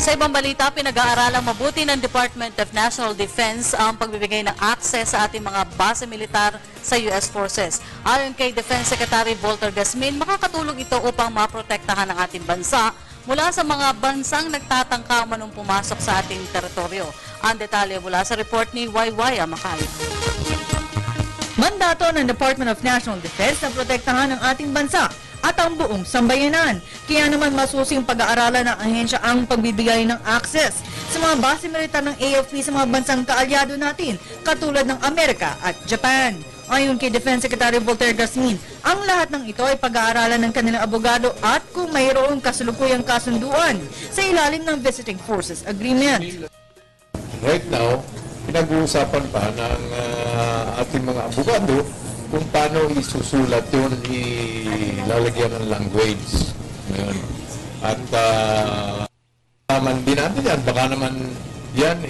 Sa ibang balita, pinag-aaralang mabuti ng Department of National Defense ang pagbibigay ng access sa ating mga base militar sa U.S. Forces. Ayon kay Defense Secretary Volker Gasmin, makakatulong ito upang maprotektahan ang ating bansa mula sa mga bansang nagtatangka manong pumasok sa ating teritoryo. Ang detalye mula sa report ni Waywaya Makay. Mandato ng Department of National Defense na protektahan ang ating bansa at ang buong sambayanan. Kaya naman masusing pag-aaralan ng ahensya ang pagbibigay ng access sa mga base militar ng AFP sa mga bansang kaalyado natin, katulad ng Amerika at Japan. Ayon kay Defense Secretary Volker Gasmin, ang lahat ng ito ay pag-aaralan ng kanilang abogado at kung mayroong kasalukuyang kasunduan sa ilalim ng Visiting Forces Agreement. Right now, pinag-uusapan pa ng ating mga abogado kung paano isusulat yun, ilalagyan ng language. Ngayon. At naman din natin yan, baka naman yan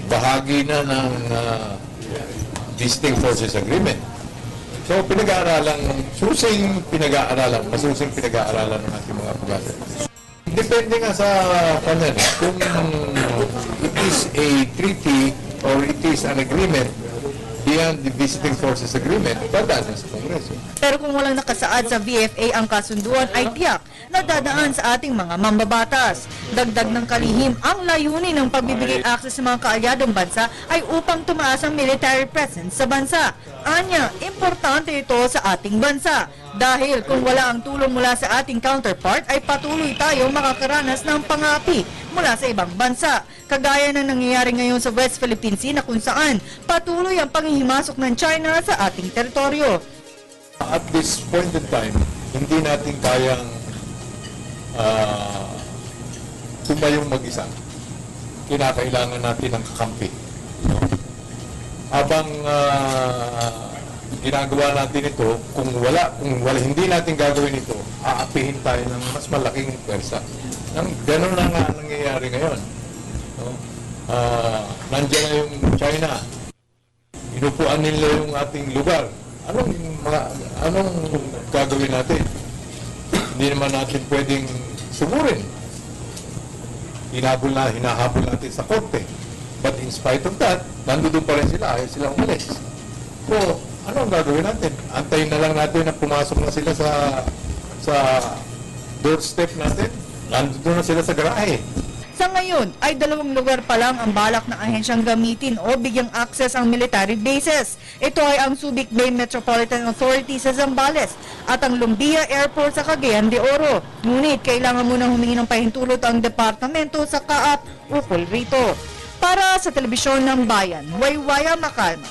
bahagi na ng Visiting Forces Agreement. So pinag-aaralan, masusing pinag-aaralan ng ating mga abogado. Depende nga sa kanya, kung it is a treaty or it is an agreement beyond the Visiting Forces Agreement, dadaan sa Kongreso. Pero kung walang nakasaad sa VFA ang kasunduan ay tiyak na dadaan sa ating mga mambabatas. Dagdag ng kalihim, ang layunin ng pagbibigay access sa mga kaalyadong bansa ay upang tumaas ang military presence sa bansa. Anya, importante ito sa ating bansa. Dahil kung wala ang tulong mula sa ating counterpart ay patuloy tayong makakaranas ng pangapi mula sa ibang bansa. Kagaya ng nangyayari ngayon sa West Philippine Sea na kung saan patuloy ang panghihimasok ng China sa ating teritoryo. At this point in time, hindi natin kayang tumayong mag-isa. Kinakailangan natin ng kakampi. No? Habang ginagawa natin ito, kung hindi natin gagawin ito, aapihin tayo ng mas malaking pwersa. Ganun na nga nangyayari ngayon. No? Nandiyan na yung China. Inupuan nila yung ating lugar. Anong gagawin natin? Hindi naman natin pwedeng sumurin. Hinahabol natin sa korte. But in spite of that, nandoon pa rin sila. Ayaw sila umalis. So, ano ang gagawin natin? Antayin na lang natin na pumasok na sila sa doorstep natin. Nandoon na sila sa garahe. Sa ngayon ay 2 lugar pa lang ang balak ng ahensyang gamitin o bigyang access ang military bases. Ito ay ang Subic Bay Metropolitan Authority sa Zambales at ang Lumbia Airport sa Cagayan de Oro. Ngunit kailangan munang humingi ng pahintulot ang departamento sa kaap ukol rito. Para sa Telebisyon ng Bayan, Waywaya Makalma.